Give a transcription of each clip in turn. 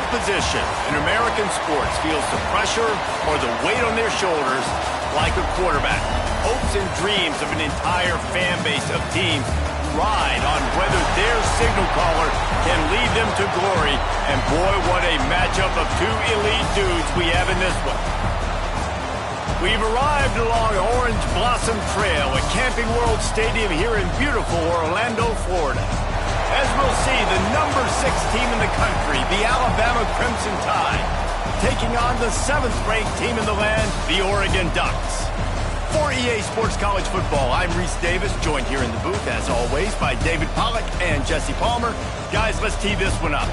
position in American sports feels the pressure or the weight on their shoulders like a quarterback. Hopes and dreams of an entire fan base of teams ride on whether their signal caller can lead them to glory. And boy, what a matchup of two elite dudes we have in this one. We've arrived along Orange Blossom Trail at Camping World Stadium here in beautiful Orlando, Florida. As we'll see, the number 6 team in the country, the Alabama Crimson Tide, taking on the 7th-ranked team in the land, the Oregon Ducks. For EA Sports College Football, I'm Reese Davis, joined here in the booth, as always, by David Pollack and Jesse Palmer. Guys, let's tee this one up.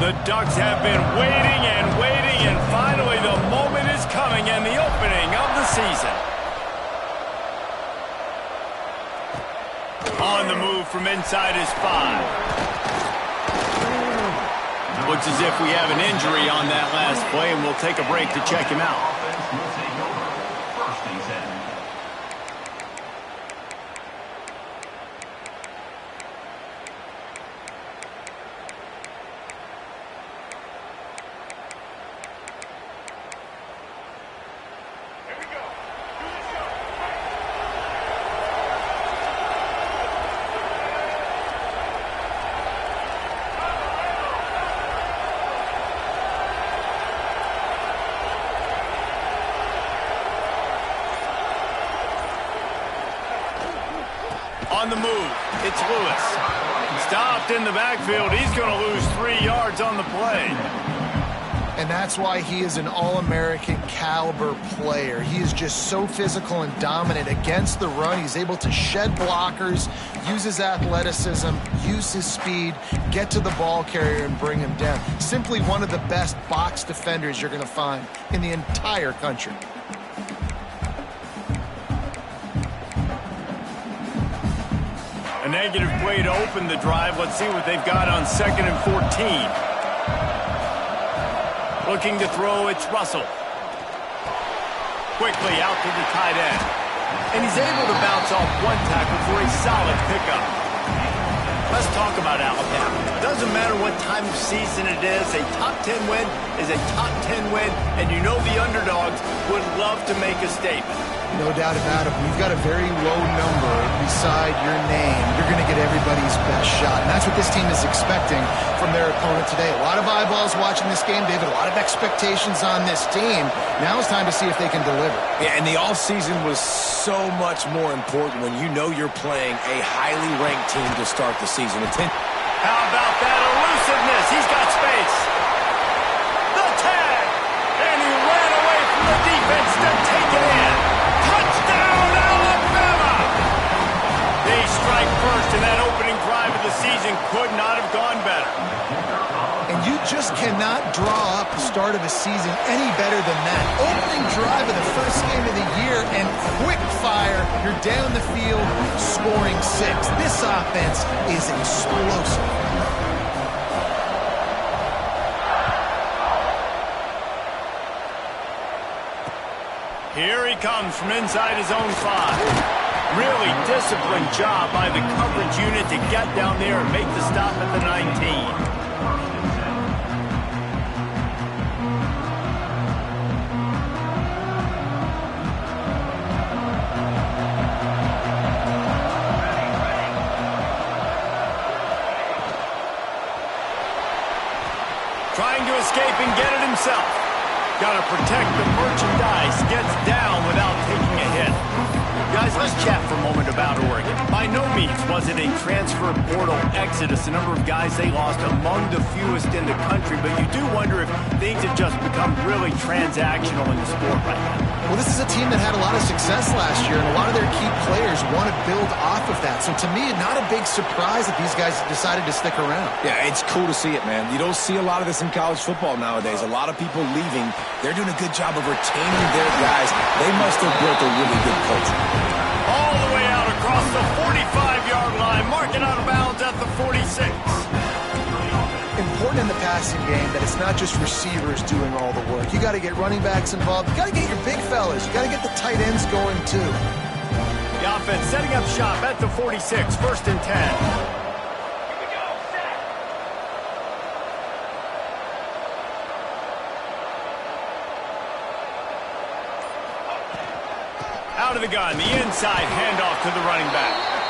The Ducks have been waiting and finally the moment is coming and the opening of the season. On the move from inside his 5. Looks as if we have an injury on that last play, and we'll take a break to check him out. On the move, it's Lewis. Stopped in the backfield. He's going to lose 3 yards on the play. And that's why he is an All-American caliber player. He is just so physical and dominant against the run. He's able to shed blockers, use his athleticism, use his speed, get to the ball carrier and bring him down. Simply one of the best box defenders you're going to find in the entire country. A negative play to open the drive. Let's see what they've got on 2nd and 14. Looking to throw, it's Russell. Quickly out to the tight end. And he's able to bounce off one tackle for a solid pickup. Let's talk about Alabama. Doesn't matter what time of season it is, a top 10 win is a top 10 win, and you know the underdogs would love to make a statement. No doubt about it. When you've got a very low number beside your name, you're going to get everybody's best shot. And that's what this team is expecting from their opponent today. A lot of eyeballs watching this game, David. A lot of expectations on this team. Now it's time to see if they can deliver. Yeah, and the offseason was so much more important when you know you're playing a highly ranked team to start the season. How about that elusiveness? He's got space. The tag. And he ran away from the defense to take it in. Touchdown, Alabama! They strike first, and that opening drive of the season could not have gone better. And you just cannot draw up the start of a season any better than that. Opening drive of the first game of the year and quick fire. You're down the field scoring 6. This offense is explosive. Here he comes from inside his own 5. Really disciplined job by the coverage unit to get down there and make the stop at the 19. Trying to escape and get it himself. Got to protect the merchandise. Gets down without taking a hit. Guys, let's chat for a moment about Oregon. By no means was it a transfer portal exodus. The number of guys they lost among the fewest in the country, but you do wonder if things have just become really transactional in the sport right now. Well, this is a team that had a lot of success last year, and a lot of their key players want to build off of that. So to me, not a big surprise that these guys decided to stick around. Yeah, it's cool to see it, man. You don't see a lot of this in college football nowadays. A lot of people leaving. They're doing a good job of retaining their guys. They must have built a really good culture. All the way out across the 45-yard line, marking out of bounds at the 46. important in the passing game that it's not just receivers doing all the work. You got to get running backs involved. You got to get your big fellas. You got to get the tight ends going too. The offense setting up shop at the 46, 1st and 10. Out of the gun, the inside handoff to the running back.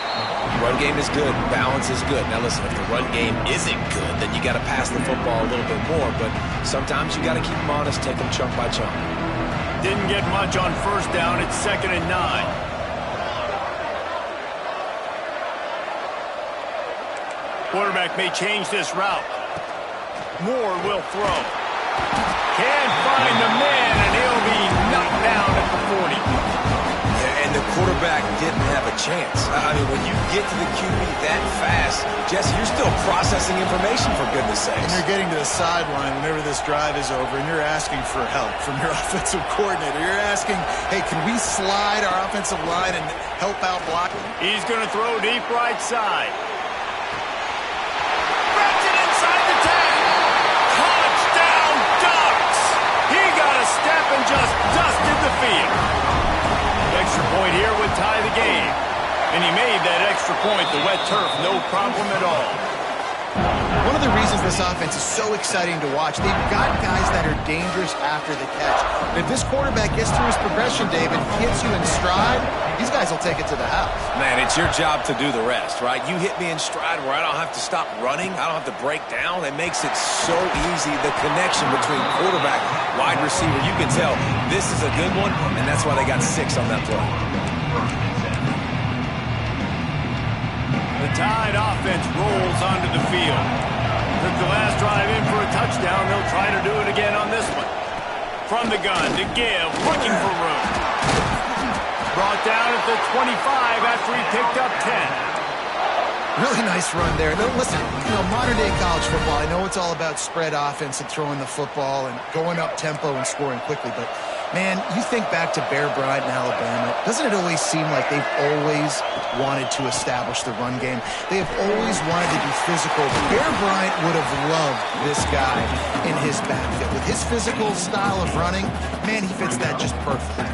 Run game is good. Balance is good. Now listen, if the run game isn't good, then you got to pass the football a little bit more. But sometimes you got to keep them honest, take them chunk by chunk. Didn't get much on 1st down. It's 2nd and 9. Quarterback may change this route. Moore will throw. Can't find the man, and he'll be knocked down at the 40. And the quarterback didn't have a chance. I mean, when you get to the QB that fast, Jesse, you're still processing information, for goodness sakes. And you're getting to the sideline whenever this drive is over, and you're asking for help from your offensive coordinator. You're asking, hey, can we slide our offensive line and help out block? He's going to throw deep right side. Wrapped it inside the 10. Touchdown Ducks! He got a step and just dusted the field. Extra point here would tie the game. And he made that extra point, the wet turf, no problem at all. One of the reasons this offense is so exciting to watch, they've got guys that are dangerous after the catch. But if this quarterback gets through his progression, David, hits you in stride, these guys will take it to the house. Man, it's your job to do the rest, right? You hit me in stride where I don't have to stop running. I don't have to break down. It makes it so easy. The connection between quarterback, wide receiver, you can tell this is a good one, and that's why they got 6 on that play. The Tide offense rolls onto the field. Took the last drive in for a touchdown. They'll try to do it again on this one. From the gun to give, looking for room. Brought down at the 25 after he picked up 10. Really nice run there. No, listen, modern-day college football, I know it's all about spread offense and throwing the football and going up tempo and scoring quickly, but, man, you think back to Bear Bryant in Alabama, doesn't it always seem like they've always wanted to establish the run game? They have always wanted to be physical. Bear Bryant would have loved this guy in his backfield. With his physical style of running, man, he fits that just perfectly.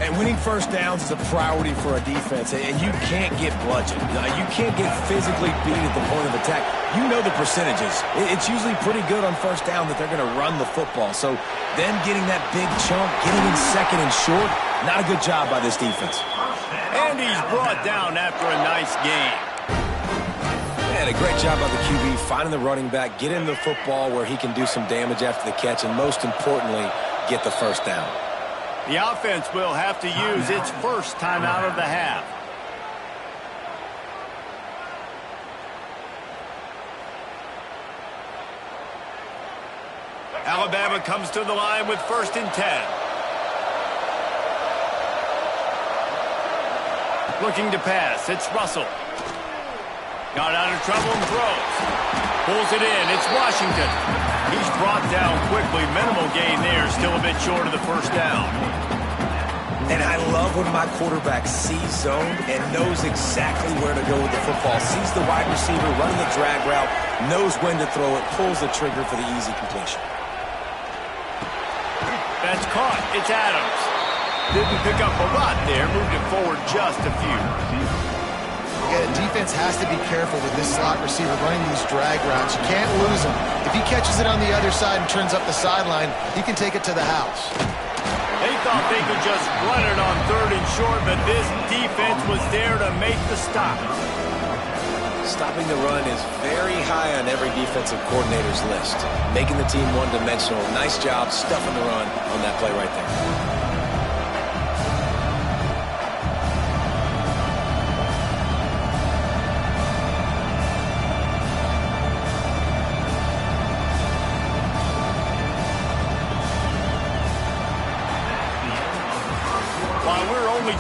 And winning 1st downs is a priority for a defense, and you can't get bludgeoned. You can't get physically beat at the point of attack. You know the percentages. It's usually pretty good on 1st down that they're going to run the football. So them getting that big chunk, getting in 2nd and short, not a good job by this defense. And he's brought down after a nice game. And a great job by the QB finding the running back, getting the football where he can do some damage after the catch, and most importantly, get the 1st down. The offense will have to use its first timeout of the half. Alabama comes to the line with 1st and 10. Looking to pass. It's Russell. Got out of trouble and throws. Pulls it in. It's Washington. He's brought down quickly. Minimal gain there. Still a bit short of the 1st down. And I love when my quarterback sees zone and knows exactly where to go with the football. Sees the wide receiver running the drag route, knows when to throw it, pulls the trigger for the easy completion. That's caught. It's Adams. Didn't pick up a lot there. Moved it forward just a few. Yeah, defense has to be careful with this slot receiver running these drag routes. You can't lose him. If he catches it on the other side and turns up the sideline, he can take it to the house. They thought they could just run it on 3rd and short, but this defense was there to make the stop. Stopping the run is very high on every defensive coordinator's list. Making the team one-dimensional. Nice job stuffing the run on that play right there.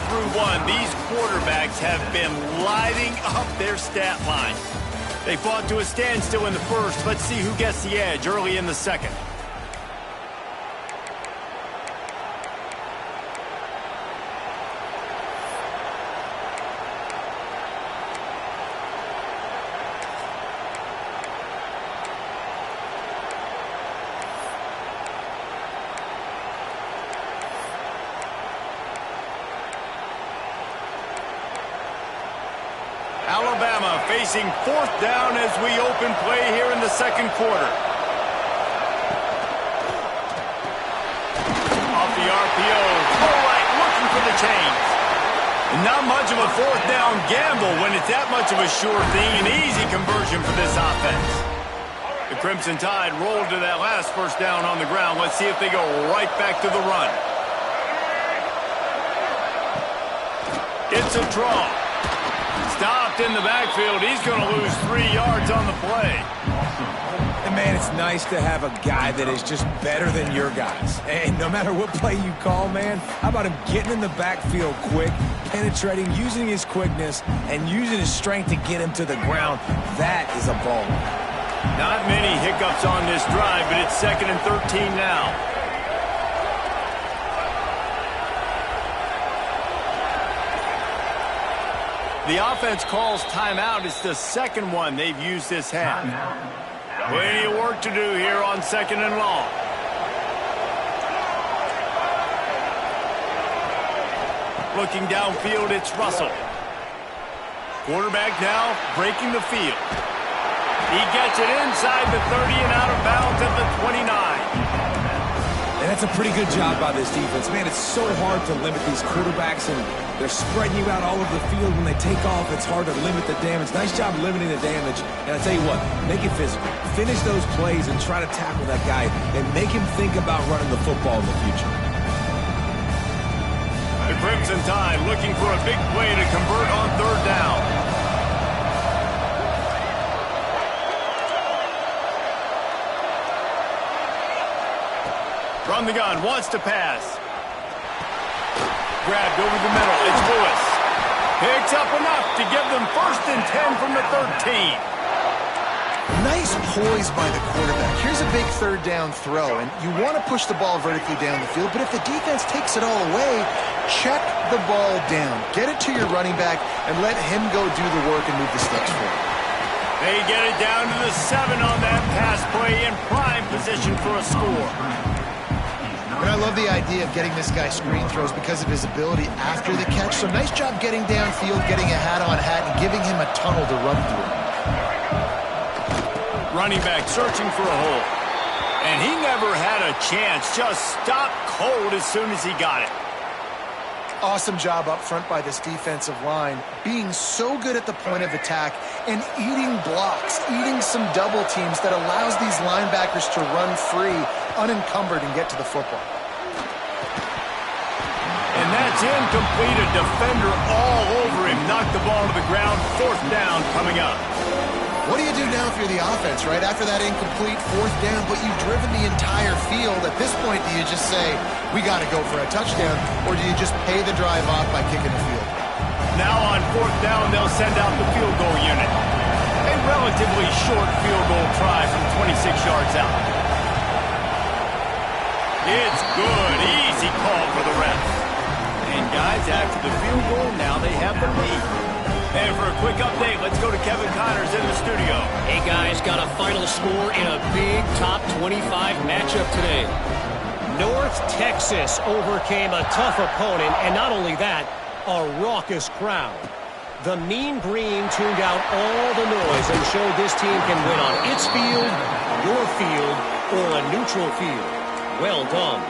Through one, these quarterbacks have been lighting up their stat line. They fought to a standstill in the 1st. Let's see who gets the edge early in the 2nd. Alabama facing fourth down as we open play here in the second quarter. Off the RPO, full right, looking for the chains. Not much of a fourth down gamble when it's that much of a sure thing, an easy conversion for this offense. The Crimson Tide rolled to that last first down on the ground. Let's see if they go right back to the run. It's a draw. Stopped in the backfield. He's going to lose 3 yards on the play. And, man, it's nice to have a guy that is just better than your guys. And no matter what play you call, man, how about him getting in the backfield quick, penetrating, using his quickness, and using his strength to get him to the ground. That is a ball. Not many hiccups on this drive, but it's 2nd and 13 now. The offense calls timeout. It's the second one they've used this half. Plenty of work to do here on 2nd and long. Looking downfield, it's Russell. Quarterback now breaking the field. He gets it inside the 30 and out of bounds at the 29. And that's a pretty good job by this defense. Man, it's so hard to limit these quarterbacks, and they're spreading you out all over the field. When they take off, it's hard to limit the damage. Nice job limiting the damage. And I tell you what, make it physical. Finish those plays and try to tackle that guy and make him think about running the football in the future. The Crimson Tide looking for a big play to convert on 3rd down. From the gun, wants to pass. Grabbed over the middle, it's Lewis. Picks up enough to give them 1st and 10 from the 13. Nice poise by the quarterback. Here's a big 3rd down throw, and you want to push the ball vertically down the field, but if the defense takes it all away, check the ball down. Get it to your running back and let him go do the work and move the sticks for it. They get it down to the 7 on that pass play in prime position for a score. And I love the idea of getting this guy screen throws because of his ability after the catch. So nice job getting downfield, getting a hat-on-hat, and giving him a tunnel to run through. Running back searching for a hole. And he never had a chance. Just stopped cold as soon as he got it. Awesome job up front by this defensive line, being so good at the point of attack and eating blocks, eating some double teams that allows these linebackers to run free, unencumbered, and get to the football. And that's incomplete. A defender all over him. Knocked the ball to the ground. 4th down coming up. What do you do now if you're the offense, right? After that incomplete 4th down, but you've driven the entire field. At this point, do you just say, we got to go for a touchdown, or do you just pay the drive off by kicking the field? Now on 4th down, they'll send out the field goal unit. A relatively short field goal try from 26 yards out. It's good. Easy call for the refs. And guys, after the field goal, now they have the lead. And for a quick update, let's go to Kevin Connors in the studio. Hey, guys, got a final score in a big top 25 matchup today. North Texas overcame a tough opponent, and not only that, a raucous crowd. The Mean Green tuned out all the noise and showed this team can win on its field, your field, or a neutral field. Well done.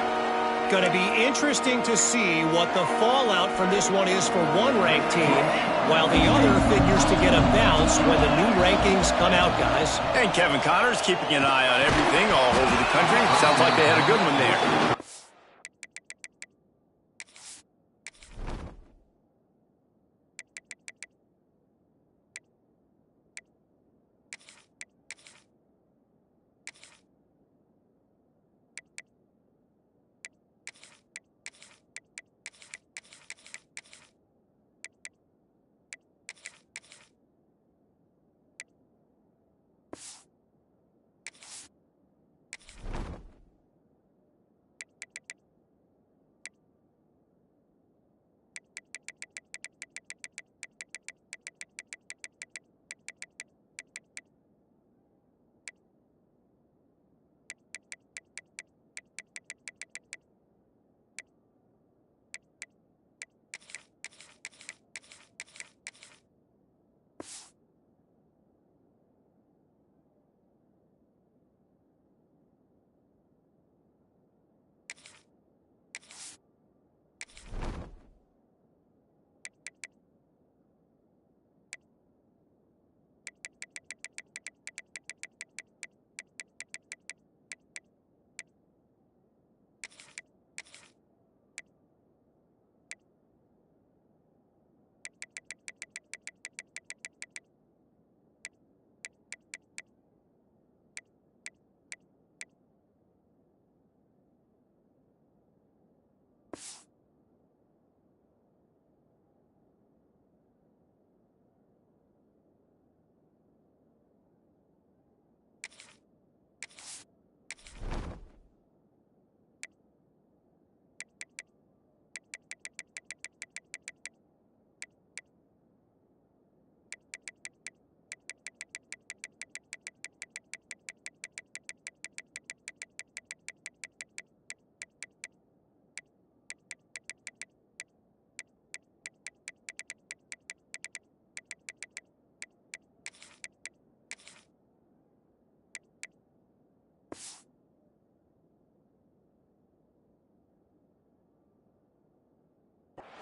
Going to be interesting to see what the fallout from this one is for one ranked team, while the other figures to get a bounce when the new rankings come out, guys. And Kevin Connors keeping an eye on everything all over the country. Sounds like they had a good one there.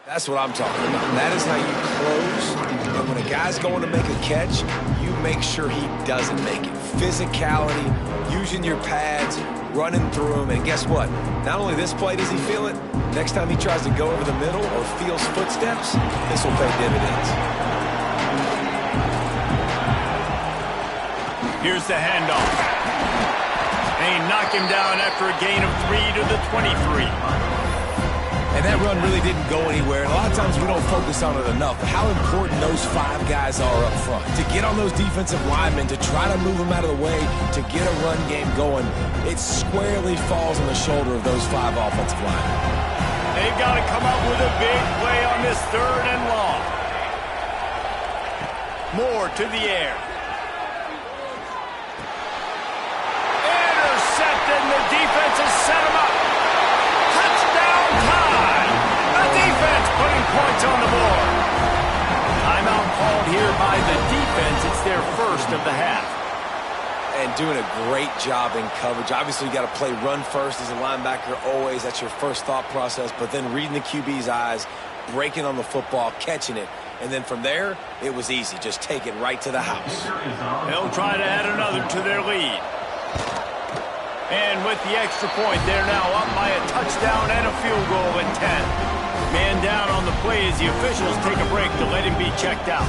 That's what I'm talking about. That is how you close. And when a guy's going to make a catch, you make sure he doesn't make it. Physicality, using your pads, running through him. And guess what? Not only this play does he feel it, next time he tries to go over the middle or feels footsteps, this will pay dividends. Here's the handoff. They knock him down after a gain of 3 to the 23. And that run really didn't go anywhere. And a lot of times we don't focus on it enough. How important those 5 guys are up front. To get on those defensive linemen, to try to move them out of the way, to get a run game going, it squarely falls on the shoulder of those 5 offensive linemen. They've got to come up with a big play on this 3rd and long. Moore to the air. Intercepted, and the defense has set him up. Touchdown time! The defense putting points on the board. Timeout called here by the defense. It's their first of the half. And doing a great job in coverage. Obviously, you got to play run first as a linebacker always. That's your first thought process. But then reading the QB's eyes, breaking on the football, catching it. And then from there, it was easy. Just take it right to the house. They'll try to add another to their lead. And with the extra point, they're now up by a touchdown and a field goal at 10. Man down on the play as the officials take a break to let him be checked out.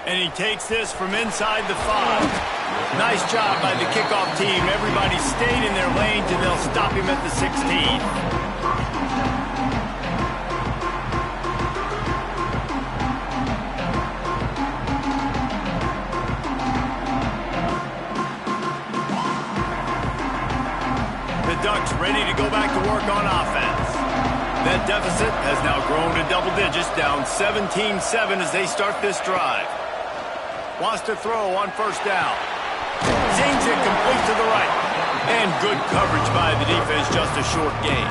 And he takes this from inside the 5. Nice job by the kickoff team. Everybody stayed in their lanes, and they'll stop him at the 16. Ducks ready to go back to work on offense. That deficit has now grown to double digits, down 17-7 as they start this drive. Wants to throw on first down. Zings it complete to the right. And good coverage by the defense, just a short gain.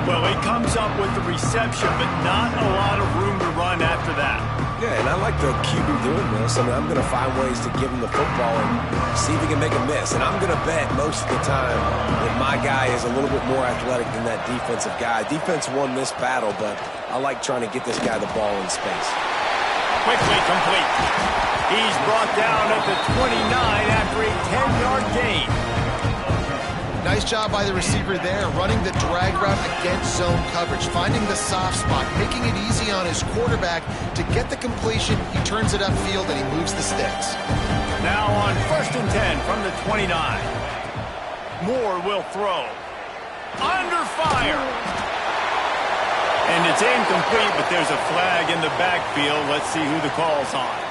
Well, he comes up with the reception, but not a lot of room to run after that. Yeah, and I like the QB doing this. I mean, I'm going to find ways to give him the football and see if he can make a miss. And I'm going to bet most of the time that my guy is a little bit more athletic than that defensive guy. Defense won this battle, but I like trying to get this guy the ball in space. Quickly complete. He's brought down at the 29 after a 10-yard gain. Nice job by the receiver there, running the drag route against zone coverage, finding the soft spot, making it easy on his quarterback to get the completion. He turns it upfield and he moves the sticks. Now on 1st and 10 from the 29. Moore will throw. Under fire. And it's incomplete, but there's a flag in the backfield. Let's see who the call's on.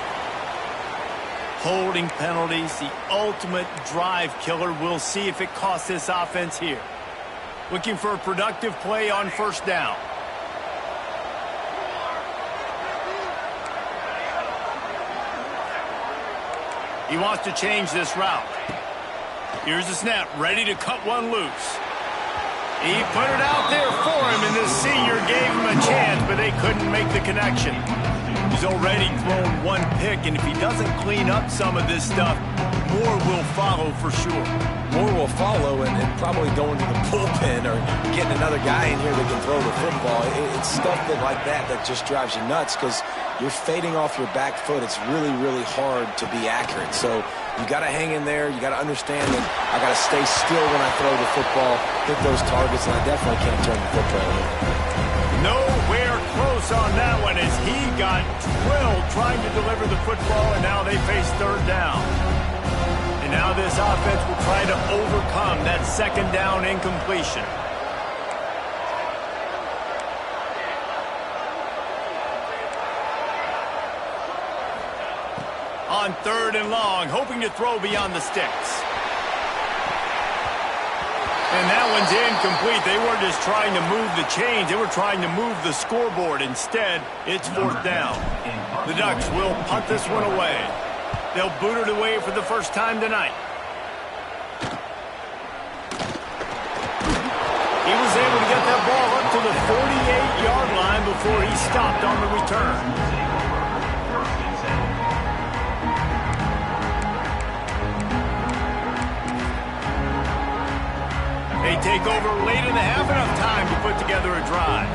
Holding penalties, the ultimate drive killer. We'll see if it costs this offense here. Looking for a productive play on first down. He wants to change this route. Here's the snap, ready to cut one loose. He put it out there for him, and the senior gave him a chance, but they couldn't make the connection. He's already thrown one pick, and if he doesn't clean up some of this stuff, more will follow for sure. More will follow, and probably going to the bullpen or getting another guy in here that can throw the football. It's stuff like that just drives you nuts because you're fading off your back foot. It's really, really hard to be accurate. So you got to hang in there. You got to understand that I got to stay still when I throw the football, hit those targets, and I definitely can't turn the football over. Nowhere close on that one as he got drilled trying to deliver the football, and now they face 3rd down. And now this offense will try to overcome that 2nd down incompletion. On 3rd and long, hoping to throw beyond the sticks. And that one's incomplete. They weren't just trying to move the chains. They were trying to move the scoreboard. Instead, it's 4th down. The Ducks will punt this one away. They'll boot it away for the first time tonight. He was able to get that ball up to the 48-yard line before he stopped on the return. They take over late in the half, enough time to put together a drive.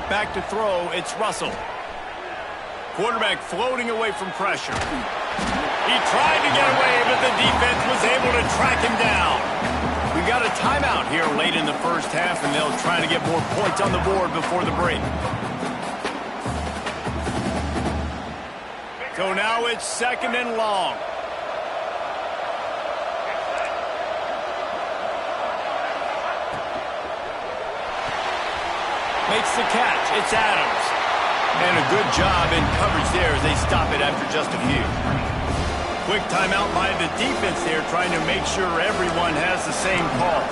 Back to throw, it's Russell. Quarterback floating away from pressure. He tried to get away, but the defense was able to track him down. We got a timeout here late in the first half, and they'll try to get more points on the board before the break. So now it's 2nd and long. Makes the catch. It's Adams. And a good job in coverage there as they stop it after just a few. Quick timeout by the defense there, trying to make sure everyone has the same call.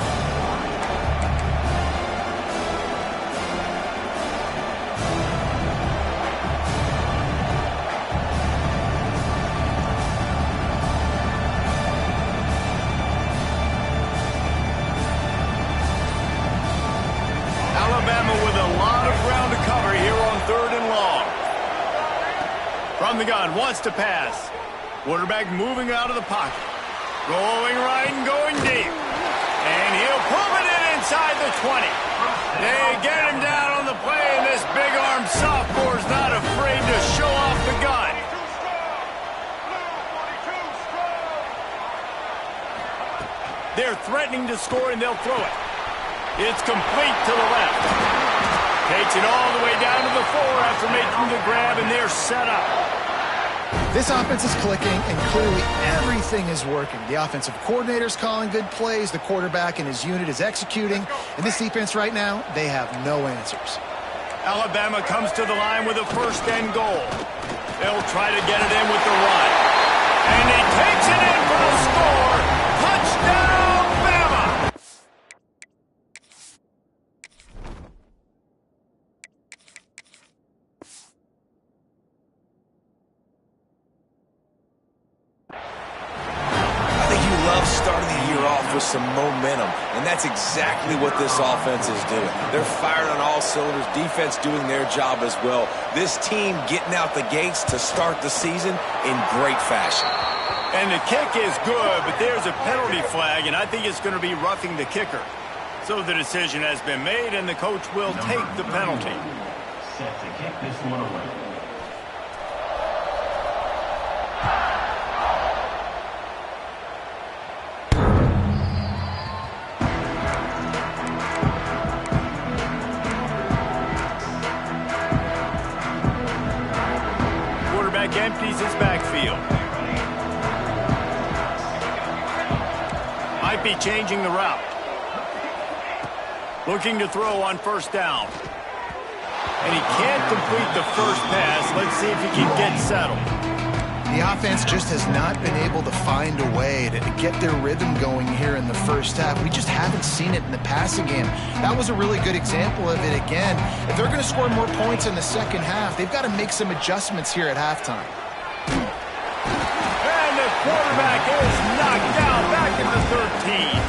Alabama with a lot of ground to cover here on 3rd and long. From the gun, wants to pass. Quarterback moving out of the pocket. Rolling right and going deep. And he'll pull it in inside the 20. They get him down on the play, and this big-armed sophomore's not afraid to show off the gun. They're threatening to score, and they'll throw it. It's complete to the left. Takes it all the way down to the 4 after making the grab, and they're set up. This offense is clicking, and clearly everything is working. The offensive coordinator's calling good plays. The quarterback and his unit is executing. And this defense right now, they have no answers. Alabama comes to the line with a 1st and goal. They'll try to get it in with the run. And he takes it in for the score. Touchdown, Bama! Starting the year off with some momentum, and that's exactly what this offense is doing. They're firing on all cylinders, defense doing their job as well. This team getting out the gates to start the season in great fashion. And the kick is good, but there's a penalty flag, and I think it's going to be roughing the kicker. So the decision has been made, and the coach will take the penalty. Set to kick this one away. Empties his backfield. Might be changing the route. Looking to throw on 1st down. And he can't complete the first pass. Let's see if he can get settled. The offense just has not been able to find a way to get their rhythm going here in the first half. We just haven't seen it in the passing game. That was a really good example of it again. If they're going to score more points in the second half, they've got to make some adjustments here at halftime. And the quarterback is knocked down back at the 13.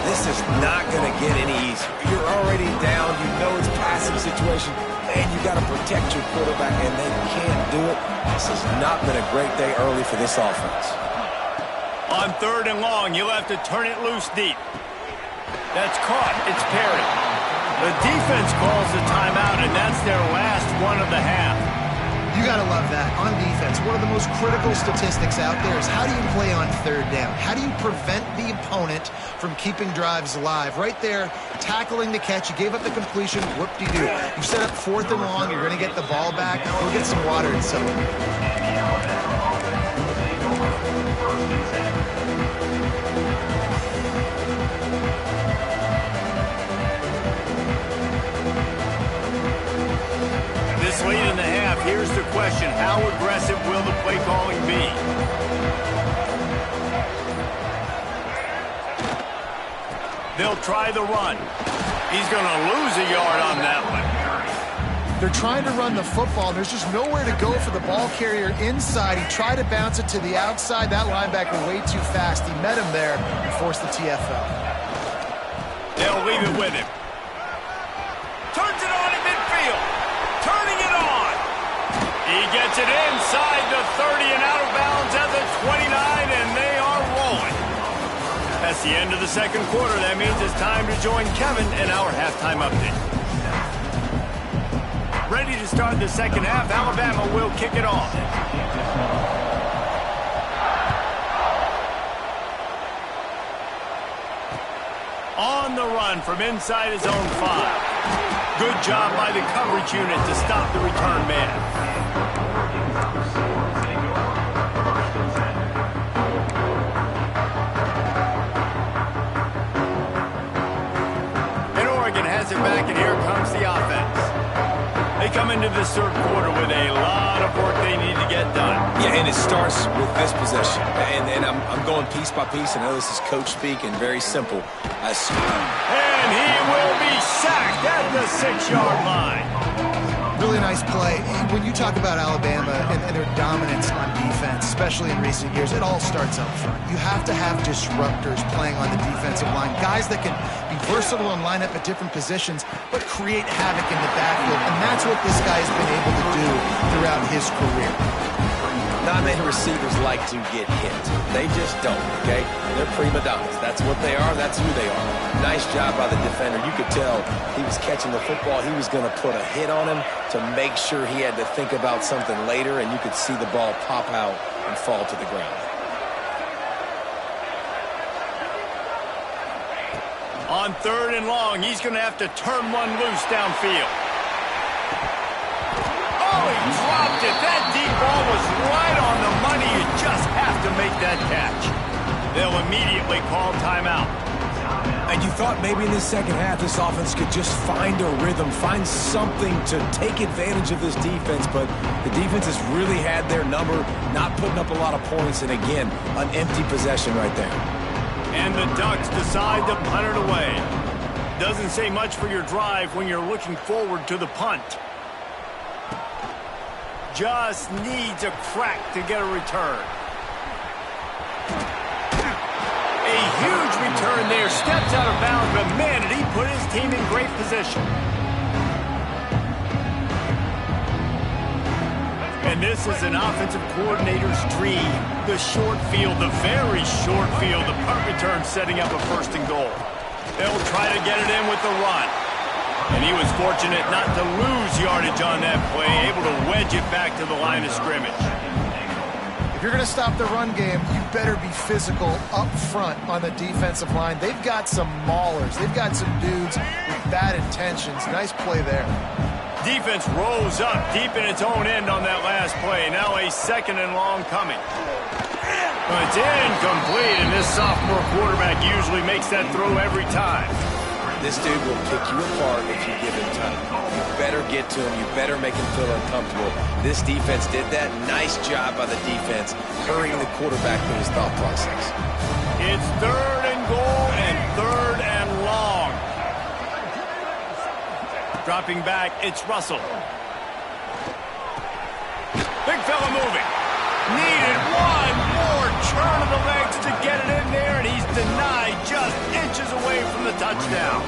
This is not going to get any easier. You're already down. You know it's a passing situation. And you got to protect your quarterback, and they can't do it. This has not been a great day early for this offense. On 3rd and long, you'll have to turn it loose deep. That's caught. It's Perry. The defense calls the timeout, and that's their last one of the half. You got to love that. On defense, one of the most critical statistics out there is how do you play on 3rd down? How do you prevent the opponent from keeping drives alive? Right there, tackling the catch. You gave up the completion. Whoop-de-doo. You set up 4th and long. You're going to get the ball back. Go get some water and settle. This late in the half, here's the question. How aggressive will the play calling be? They'll try the run. He's going to lose a yard on that one. They're trying to run the football. There's just nowhere to go for the ball carrier inside. He tried to bounce it to the outside. That linebacker way too fast. He met him there and forced the TFL. They'll leave it with him. Turns it on in midfield. Turning it on. He gets it inside the 30 and out of bounds at the 29, and they are rolling. That's the end of the second quarter. That means it's time to join Kevin in our halftime update. Ready to start the second half. Alabama will kick it off. On the run from inside his own 5. Good job by the coverage unit to stop the return man. It back, and here comes the offense. They come into this third quarter with a lot of work they need to get done. Yeah, and it starts with this possession. And I'm going piece by piece. I know this is coach speak and very simple. And he will be sacked at the 6-yard line. Really nice play. When you talk about Alabama and their dominance on defense, especially in recent years, it all starts up front. You have to have disruptors playing on the defensive line, guys that can be versatile and line up at different positions, but create havoc in the backfield, and that's what this guy has been able to do throughout his career. Not many receivers like to get hit. They just don't, okay? They're prima donnas. That's what they are. That's who they are. Nice job by the defender. You could tell he was catching the football. He was going to put a hit on him to make sure he had to think about something later, and you could see the ball pop out and fall to the ground. On 3rd and long, he's going to have to turn one loose downfield. Oh, he dropped it. That deep ball was right on the money. You just have to make that catch. They'll immediately call timeout. And you thought maybe in this second half this offense could just find a rhythm, find something to take advantage of this defense, but the defense has really had their number, not putting up a lot of points, and again, an empty possession right there. And the Ducks decide to punt it away. Doesn't say much for your drive when you're looking forward to the punt. Just needs a crack to get a return. A huge return there. Steps out of bounds, but man, did he put his team in great position. And this is an offensive coordinator's dream. The short field, the very short field, the punt return setting up a 1st and goal. They'll try to get it in with the run. And he was fortunate not to lose yardage on that play, able to wedge it back to the line of scrimmage. If you're going to stop the run game, you better be physical up front on the defensive line. They've got some maulers. They've got some dudes with bad intentions. Nice play there. Defense rose up deep in its own end on that last play. Now a 2nd and long coming. Well, it's incomplete, and this sophomore quarterback usually makes that throw every time. This dude will pick you apart if you give him time. You better get to him. You better make him feel uncomfortable. This defense did that. Nice job by the defense, hurrying the quarterback through his thought process. It's 3rd and goal and 3rd and long. Dropping back, it's Russell. Big fella moving. Needed one more turn of the legs to get it in there, and he's denied just inches away from the touchdown.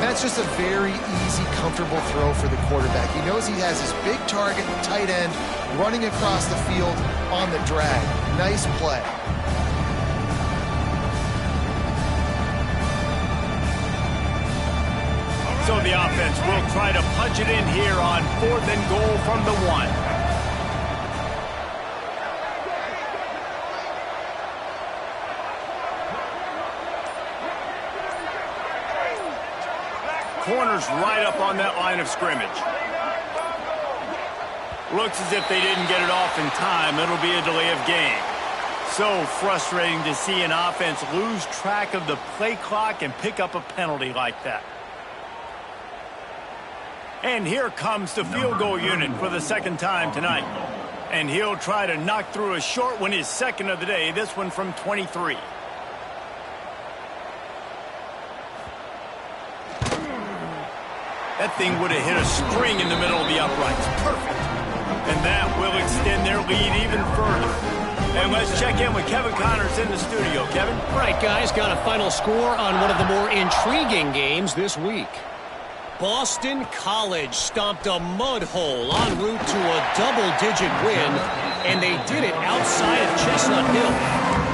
That's just a very easy, comfortable throw for the quarterback. He knows he has his big target, tight end, running across the field on the drag. Nice play. So the offense will try to punch it in here on 4th and goal from the 1. Corners right up on that line of scrimmage. Looks as if they didn't get it off in time. It'll be a delay of game. So frustrating to see an offense lose track of the play clock and pick up a penalty like that. And here comes the field goal unit for the 2nd time tonight. And he'll try to knock through a short one, his 2nd of the day, this one from 23. That thing would have hit a string in the middle of the uprights. Perfect. And that will extend their lead even further. And let's check in with Kevin Connors in the studio. Kevin? Right, guys, got a final score on one of the more intriguing games this week. Boston College stomped a mud hole en route to a double-digit win, and they did it outside of Chestnut Hill.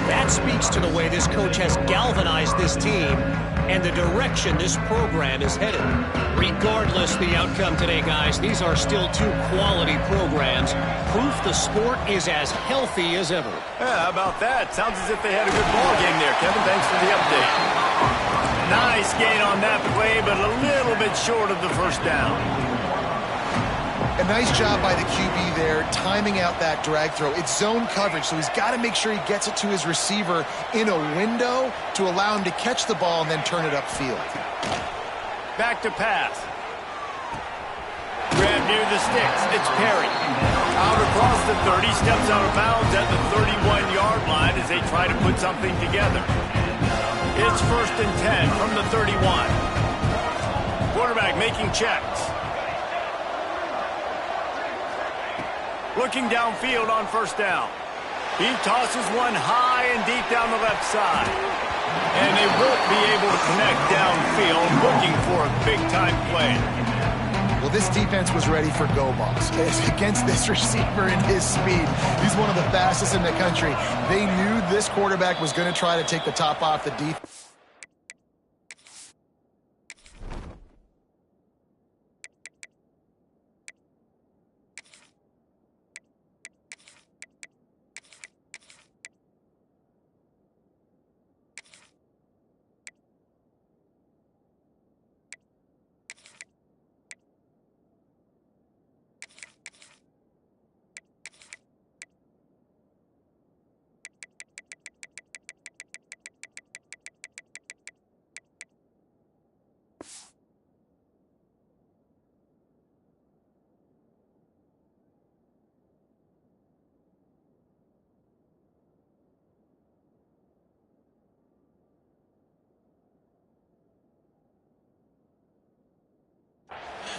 That speaks to the way this coach has galvanized this team and the direction this program is headed. Regardless the outcome today, guys, these are still two quality programs. Proof the sport is as healthy as ever. Yeah, how about that? Sounds as if they had a good ball game there. Kevin, thanks for the update. Nice gain on that play, but a little bit short of the first down. A nice job by the QB there, timing out that drag throw. It's zone coverage, so he's got to make sure he gets it to his receiver in a window to allow him to catch the ball and then turn it upfield. Back to pass. Grab near the sticks. It's Perry. Out across the 30, steps out of bounds at the 31-yard line as they try to put something together. It's 1st and 10 from the 31. Quarterback making checks. Looking downfield on first down. He tosses one high and deep down the left side. And they won't be able to connect downfield, looking for a big-time play. Well, this defense was ready for go balls against this receiver and his speed. He's one of the fastest in the country. They knew this quarterback was going to try to take the top off the defense.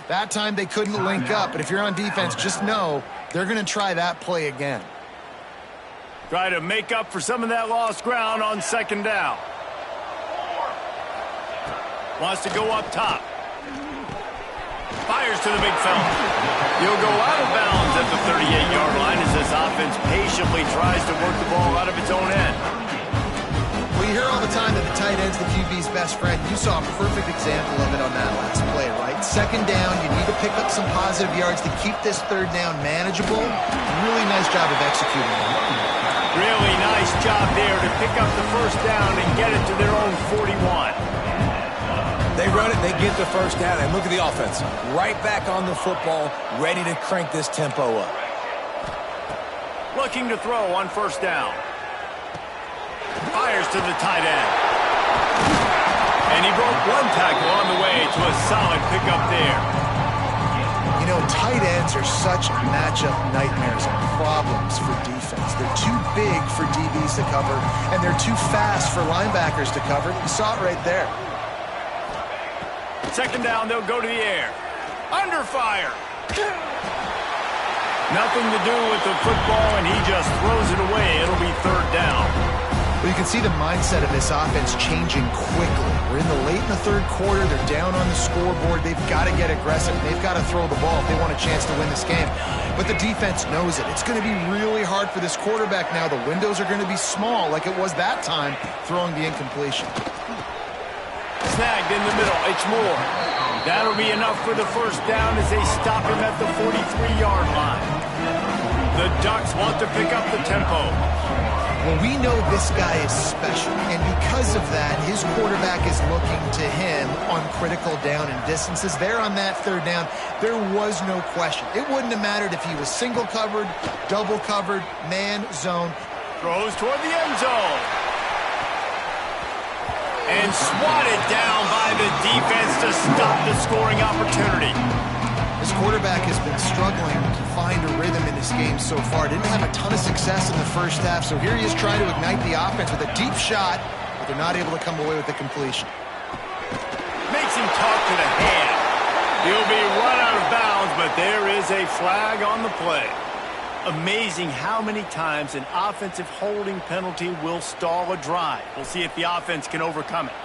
That time they couldn't link up, but if you're on defense, just know they're going to try that play again. Try to make up for some of that lost ground on second down. Wants to go up top. Fires to the big fella. He'll go out of bounds at the 38-yard line as this offense patiently tries to work the ball out of its own end. Well, you hear all the time that the tight end's the QB's best friend. You saw a perfect example of it on that last play, right? Second down, you need to pick up some positive yards to keep this third down manageable. Really nice job of executing it. Really nice job there to pick up the first down and get it to their own 41. They run it, they get the first down, and look at the offense. Right back on the football, ready to crank this tempo up. Looking to throw on first down. Fires to the tight end. And he broke one tackle on the way to a solid pickup there. You know, tight ends are such matchup nightmares and problems for defense. They're too big for DBs to cover, and they're too fast for linebackers to cover. You saw it right there. Second down, they'll go to the air. Under fire. Nothing to do with the football, and he just throws it away. It'll be third down. Well, you can see the mindset of this offense changing quickly. We're late in the third quarter. They're down on the scoreboard. They've got to get aggressive. They've got to throw the ball if they want a chance to win this game. But the defense knows it. It's going to be really hard for this quarterback now. The windows are going to be small like it was that time throwing the incompletion. Snagged in the middle. It's Moore. That'll be enough for the first down as they stop him at the 43-yard line. The Ducks want to pick up the tempo. Well, we know this guy is special, and because of that, his quarterback is looking to him on critical down and distances. There on that third down, there was no question. It wouldn't have mattered if he was single covered, double covered, man, zone. Throws toward the end zone. And swatted down by the defense to stop the scoring opportunity. This quarterback has been struggling to find a rhythm in this game so far. Didn't have a ton of success in the first half, so here he is trying to ignite the offense with a deep shot, but they're not able to come away with the completion. Makes him talk to the hand. He'll be run out of bounds, but there is a flag on the play. Amazing how many times an offensive holding penalty will stall a drive. We'll see if the offense can overcome it.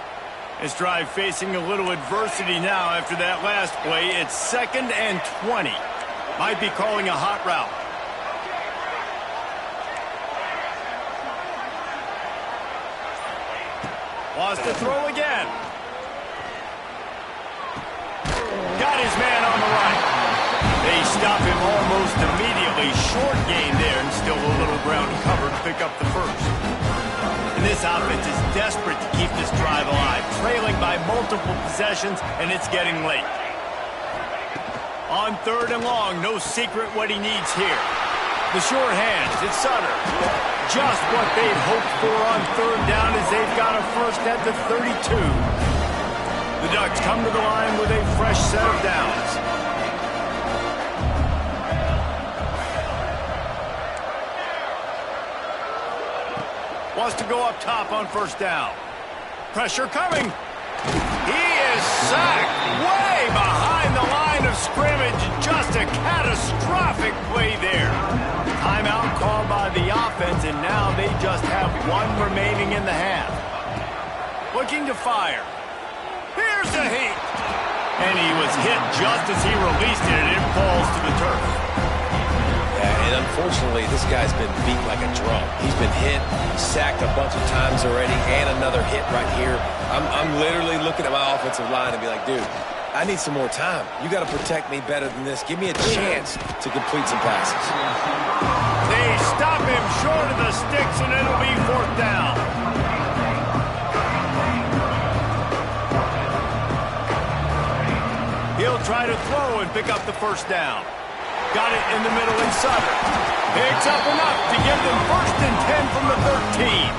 This drive facing a little adversity now after that last play. It's 2nd and 20. Might be calling a hot route. Wants to throw again. Got his man on the right. They stop him almost immediately. Short gain there, and still a little ground cover to pick up the first. And this offense is desperate to keep this drive alive, trailing by multiple possessions, and it's getting late. On 3rd and long, no secret what he needs here. The short hands, it's Sutter. Just what they'd hoped for on 3rd down as they've got a first at the 32. The Ducks come to the line with a fresh set of downs. Wants to go up top on 1st down. Pressure coming. He is sacked way behind the line of scrimmage. Just a catastrophic play there. Timeout called by the offense, and now they just have one remaining in the half. Looking to fire. Here's the heat. And he was hit just as he released it, and it falls to the turf. Yeah, and unfortunately, this guy's been beat like a drum. He's been hit, sacked a bunch of times already, and another hit right here. I'm literally looking at my offensive line and be like, dude, I need some more time. You got to protect me better than this. Give me a chance to complete some passes. They stop him short of the sticks, and it'll be 4th down. He'll try to throw and pick up the 1st down. Got it in the middle in Sutter. Picks up enough to give them 1st and 10 from the 13.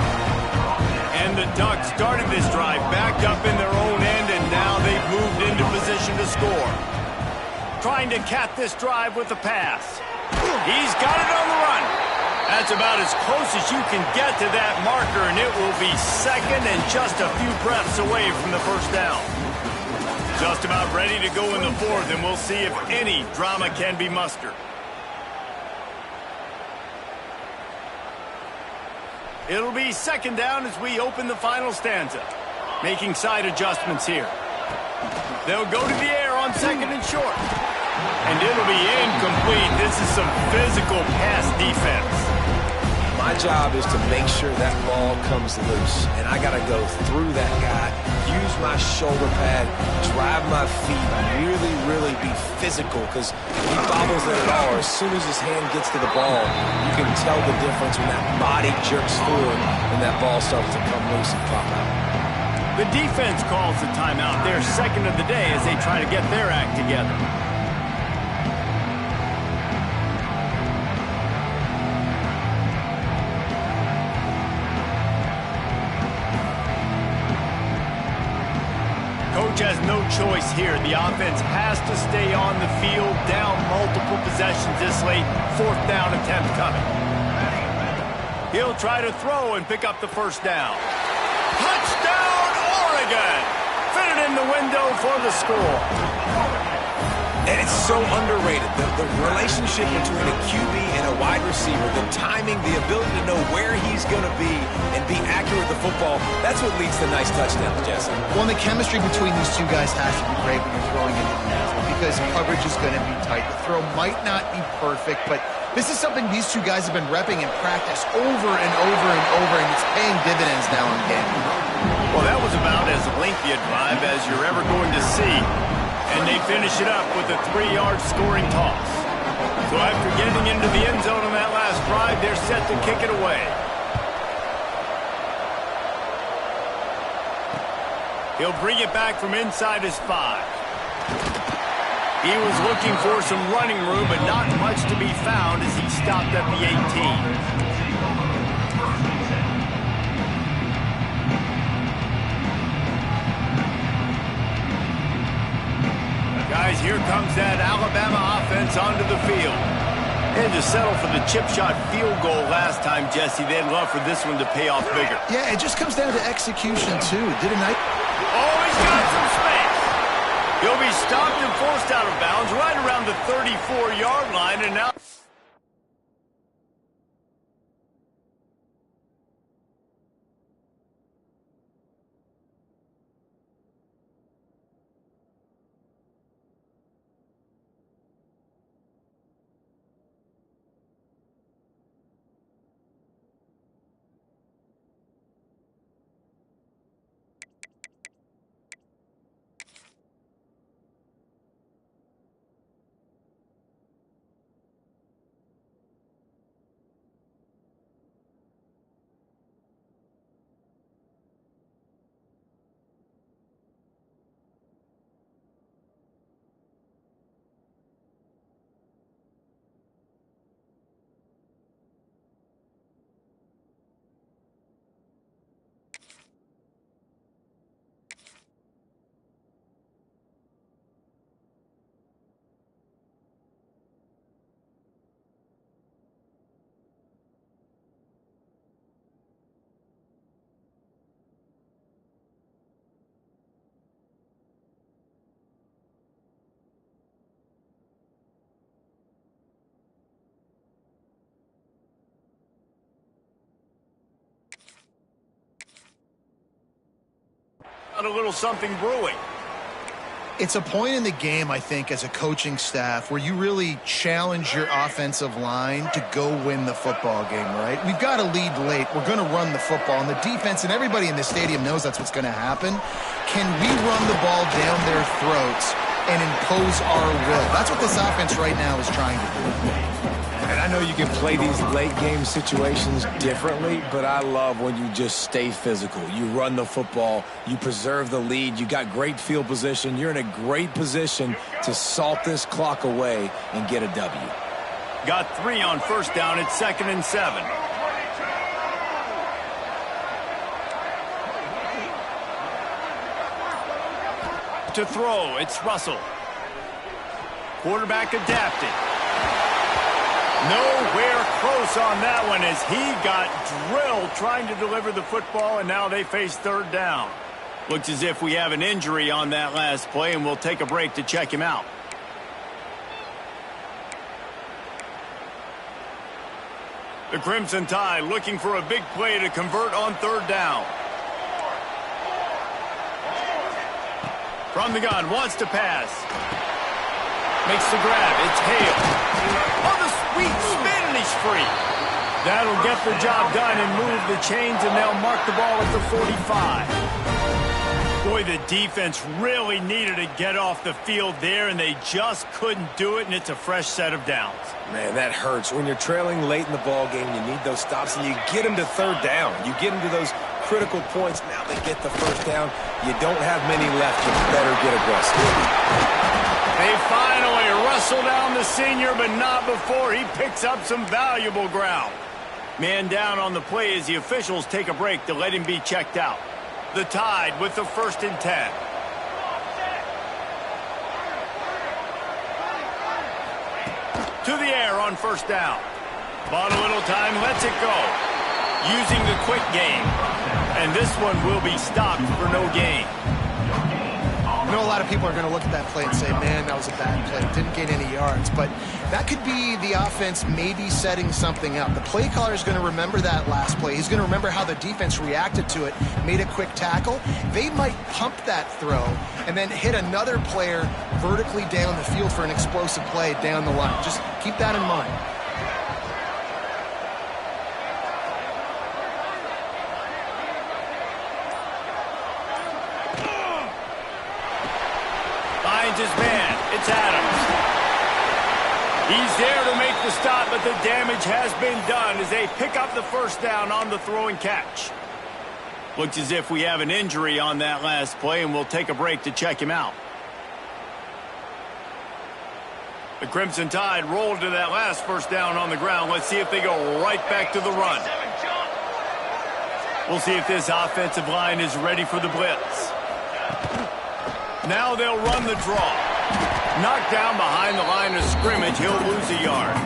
And the Ducks started this drive backed up in their own end, and now they've moved into position to score. Trying to cap this drive with a pass. He's got it on the run. That's about as close as you can get to that marker, and it will be 2nd and just a few breaths away from the 1st down. Just about ready to go in the 4th, and we'll see if any drama can be mustered. It'll be 2nd down as we open the final stanza. Making side adjustments here. They'll go to the air on 2nd and short. And it'll be incomplete. This is some physical pass defense. My job is to make sure that ball comes loose, and I got to go through that guy, use my shoulder pad, drive my feet, really, really be physical, because he bobbles it at all. As soon as his hand gets to the ball, you can tell the difference when that body jerks forward and that ball starts to come loose and pop out. The defense calls the timeout, their 2nd of the day, as they try to get their act together. Coach has no choice here. The offense has to stay on the field, down multiple possessions this late. 4th down attempt coming. He'll try to throw and pick up the 1st down. Touchdown, Oregon! Fitted in the window for the score. And it's so underrated. The relationship between a QB and a wide receiver, the timing, the ability to know where he's going to be and be accurate with the football, that's what leads to nice touchdowns, Jesse. Well, and the chemistry between these two guys has to be great when you're throwing into the end zone because coverage is going to be tight. The throw might not be perfect, but this is something these two guys have been repping in practice over and over and over, and it's paying dividends now and again. Well, that was about as lengthy a drive as you're ever going to see. And they finish it up with a 3-yard scoring toss. So after getting into the end zone on that last drive, they're set to kick it away. He'll bring it back from inside his 5. He was looking for some running room, but not much to be found as he stopped at the 18. Guys, here comes that Alabama offense onto the field. And to settle for the chip shot field goal last time, Jesse, they'd love for this one to pay off bigger. Yeah, it just comes down to execution, too. Did a nice... Oh, he's got some space. He'll be stopped and forced out of bounds right around the 34-yard line, and now... A little something brewing. It's a point in the game, I think, as a coaching staff where you really challenge your offensive line to go win the football game, right? We've got to lead late. We're going to run the football. And the defense and everybody in the stadium knows that's what's going to happen. Can we run the ball down their throats and impose our will? That's what this offense right now is trying to do. And I know you can play these late-game situations differently, but I love when you just stay physical. You run the football. You preserve the lead. You got great field position. You're in a great position to salt this clock away and get a W. Got 3 on first down. It's 2nd and 7. To throw, it's Russell. Quarterback adapted. Nowhere close on that one as he got drilled trying to deliver the football, and now they face 3rd down. Looks as if we have an injury on that last play, and we'll take a break to check him out. The Crimson Tide looking for a big play to convert on 3rd down. From the gun, wants to pass. Makes the grab. It's Hale. Oh, the sweet spin, and he's free. That'll get the job done and move the chains, and they'll mark the ball at the 45. Boy, the defense really needed to get off the field there, and they just couldn't do it, and it's a fresh set of downs. Man, that hurts. When you're trailing late in the ball game, you need those stops, and you get them to 3rd down. You get them to those critical points. Now they get the 1st down. You don't have many left. You better get aggressive. They finally wrestle down the senior, but not before he picks up some valuable ground. Man down on the play as the officials take a break to let him be checked out. The Tide with the 1st and 10. To the air on 1st down. Bought a little time, lets it go. Using the quick game. And this one will be stopped for no gain. I know a lot of people are going to look at that play and say, man, that was a bad play. Didn't gain any yards. But that could be the offense maybe setting something up. The play caller is going to remember that last play. He's going to remember how the defense reacted to it, made a quick tackle. They might pump that throw and then hit another player vertically down the field for an explosive play down the line. Just keep that in mind. His man, it's Adams. He's there to make the stop, but the damage has been done as they pick up the 1st down on the throw and catch. Looks as if we have an injury on that last play, and we'll take a break to check him out. The Crimson Tide rolled to that last 1st down on the ground. Let's see if they go right back to the run. We'll see if this offensive line is ready for the blitz. Now they'll run the draw. Knocked down behind the line of scrimmage. He'll lose a yard.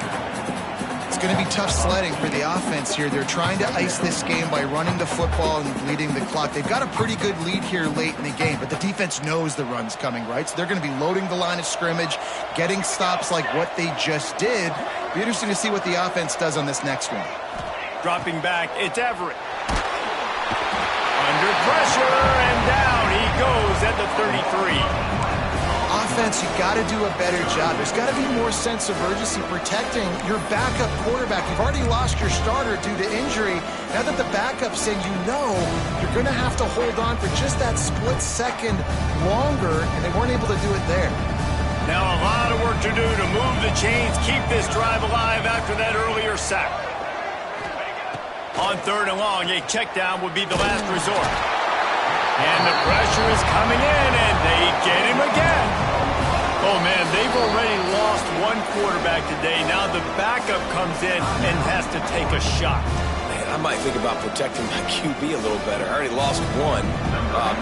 It's going to be tough sledding for the offense here. They're trying to ice this game by running the football and bleeding the clock. They've got a pretty good lead here late in the game, but the defense knows the run's coming, right? So they're going to be loading the line of scrimmage, getting stops like what they just did. Be interesting to see what the offense does on this next one. Dropping back, it's Everett. Under pressure, and down he goes at the 33. Offense, you got to do a better job. There's got to be more sense of urgency protecting your backup quarterback. You've already lost your starter due to injury. Now that the backup's in, you know you're going to have to hold on for just that split second longer, and they weren't able to do it there. Now a lot of work to do to move the chains, keep this drive alive after that earlier sack. On 3rd and long, a check down would be the last resort. And the pressure is coming in, and they get him again. Oh, man, they've already lost one quarterback today. Now the backup comes in and has to take a shot. Man, I might think about protecting my QB a little better. I already lost one.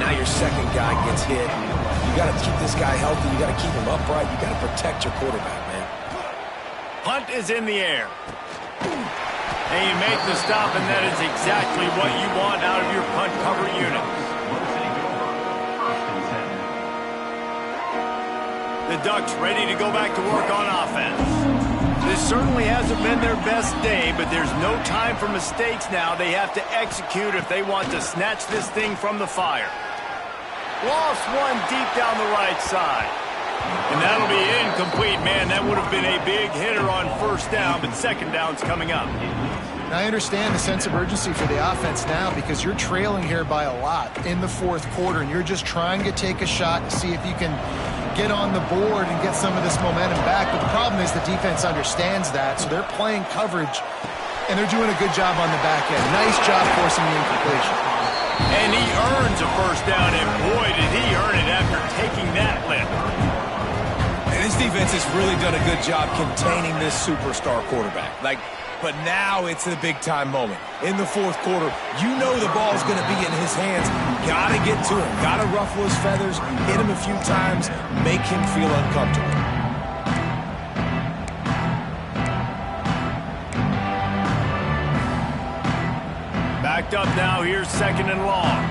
Now your second guy gets hit. You got to keep this guy healthy. You got to keep him upright. You got to protect your quarterback, man. Punt is in the air. And you make the stop, and that is exactly what you want out of your punt cover unit. The Ducks ready to go back to work on offense. This certainly hasn't been their best day, but there's no time for mistakes now. They have to execute if they want to snatch this thing from the fire. Lost one deep down the right side. And that'll be incomplete, man. That would have been a big hitter on first down, but second down's coming up. Now, I understand the sense of urgency for the offense now because you're trailing here by a lot in the fourth quarter, and you're just trying to take a shot to see if you can get on the board and get some of this momentum back. But the problem is the defense understands that, so they're playing coverage, and they're doing a good job on the back end. Nice job forcing the incompletion. And he earns a first down, and boy, did he earn it after taking that lift. And this defense has really done a good job containing this superstar quarterback. But now it's a big-time moment. In the fourth quarter, you know the ball's going to be in his hands. Got to get to him. Got to ruffle his feathers, hit him a few times, make him feel uncomfortable. Backed up now, here's second and long.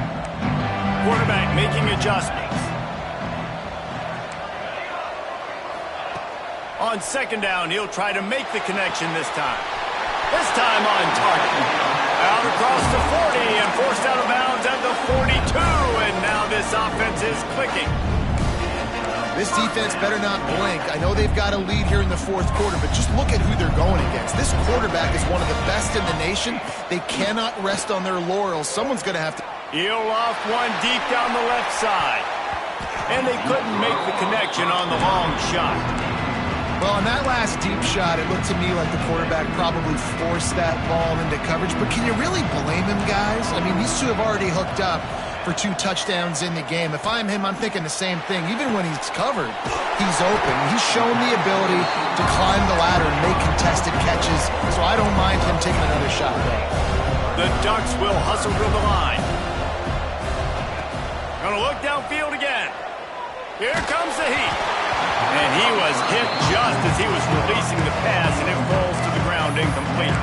Quarterback making adjustments. On second down, he'll try to make the connection this time. This time on target. Out across the 40 and forced out of bounds at the 42. And now this offense is clicking. This defense better not blink. I know they've got a lead here in the fourth quarter, but just look at who they're going against. This quarterback is one of the best in the nation. They cannot rest on their laurels. Someone's going to have to... He'll loft one deep down the left side. And they couldn't make the connection on the long shot. Well, on that last deep shot, it looked to me like the quarterback probably forced that ball into coverage. But can you really blame him, guys? I mean, these two have already hooked up for 2 touchdowns in the game. If I'm him, I'm thinking the same thing. Even when he's covered, he's open. He's shown the ability to climb the ladder and make contested catches. So I don't mind him taking another shot there. The Ducks will hustle to the line. Gonna look downfield again. Here comes the heat. And he was hit just as he was releasing the pass, and it falls to the ground incomplete.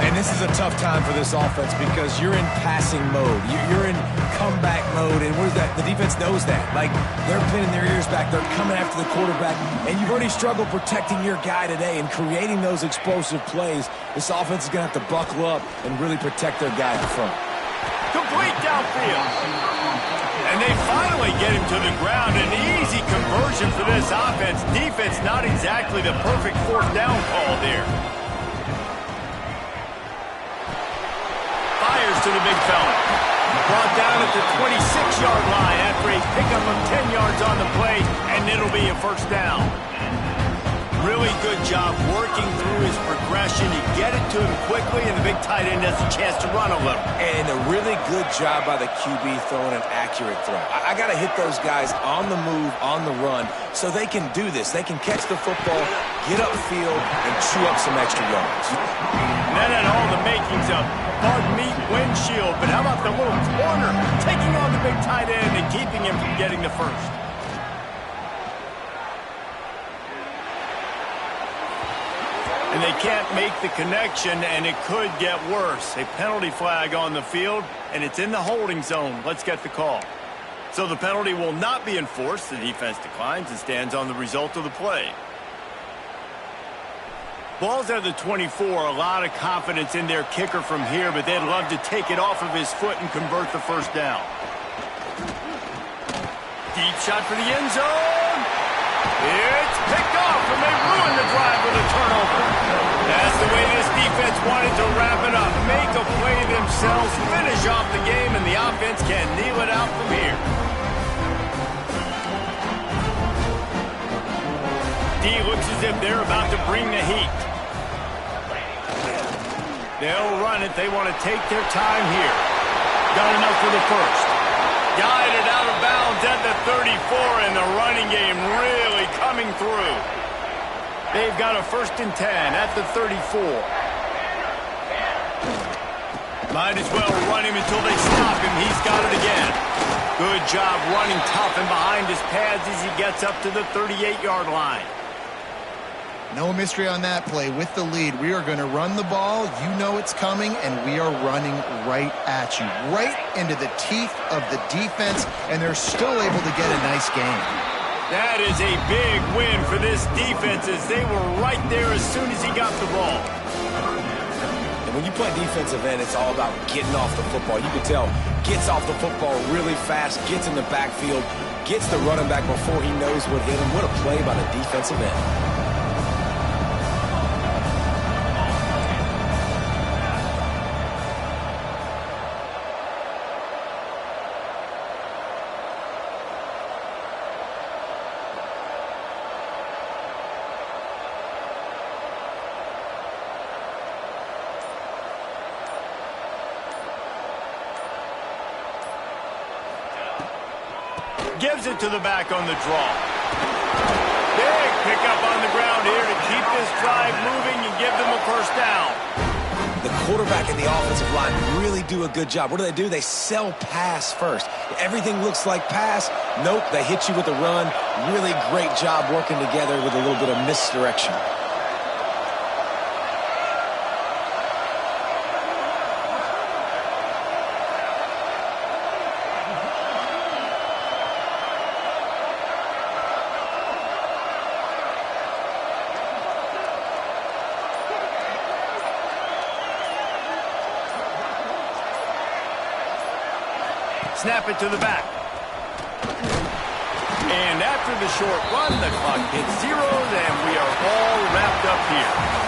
And this is a tough time for this offense because you're in passing mode. You're in comeback mode, and what is that? The defense knows that. Like, they're pinning their ears back. They're coming after the quarterback, and you've already struggled protecting your guy today and creating those explosive plays. This offense is going to have to buckle up and really protect their guy up front. Complete downfield. And they finally get him to the ground. An easy conversion for this offense. Defense not exactly the perfect fourth down call there. Fires to the big fella. Brought down at the 26-yard line after a pickup of 10 yards on the play, and it'll be a first down. Really good job working through his progression. You get it to him quickly, and the big tight end has a chance to run a little. And a really good job by the QB throwing an accurate throw. I got to hit those guys on the move, on the run, so they can do this. They can catch the football, get upfield, and chew up some extra yards. And that had all the makings of, pardon me, windshield. But how about the little corner taking on the big tight end and keeping him from getting the first? And they can't make the connection, and it could get worse. A penalty flag on the field, and it's in the holding zone. Let's get the call. So the penalty will not be enforced. The defense declines and stands on the result of the play. Ball's at the 24. A lot of confidence in their kicker from here, but they'd love to take it off of his foot and convert the first down. Deep shot for the end zone. It's picked off, and they ruin the drive with a turnover. That's the way this defense wanted to wrap it up. Make a play themselves, finish off the game, and the offense can kneel it out from here. D looks as if they're about to bring the heat. They'll run it. They want to take their time here. Got enough for the first. Guided out of bounds at the 34, and the running game really coming through. They've got a 1st and 10 at the 34. Might as well run him until they stop him. He's got it again. Good job running tough and behind his pads as he gets up to the 38-yard line. No mystery on that play. With the lead, we are going to run the ball. You know it's coming, and we are running right at you, right into the teeth of the defense, and they're still able to get a nice game. That is a big win for this defense as they were right there as soon as he got the ball. And when you play defensive end, it's all about getting off the football. You can tell, gets off the football really fast, gets in the backfield, gets the running back before he knows what hit him. What a play by the defensive end. Gives it to the back on the draw. Big pickup on the ground here to keep this drive moving and give them a first down. The quarterback and the offensive line really do a good job. What do? They sell pass first. Everything looks like pass. Nope, they hit you with a run. Really great job working together with a little bit of misdirection. Snap it to the back. And after the short run, the clock hits zeros, and we are all wrapped up here.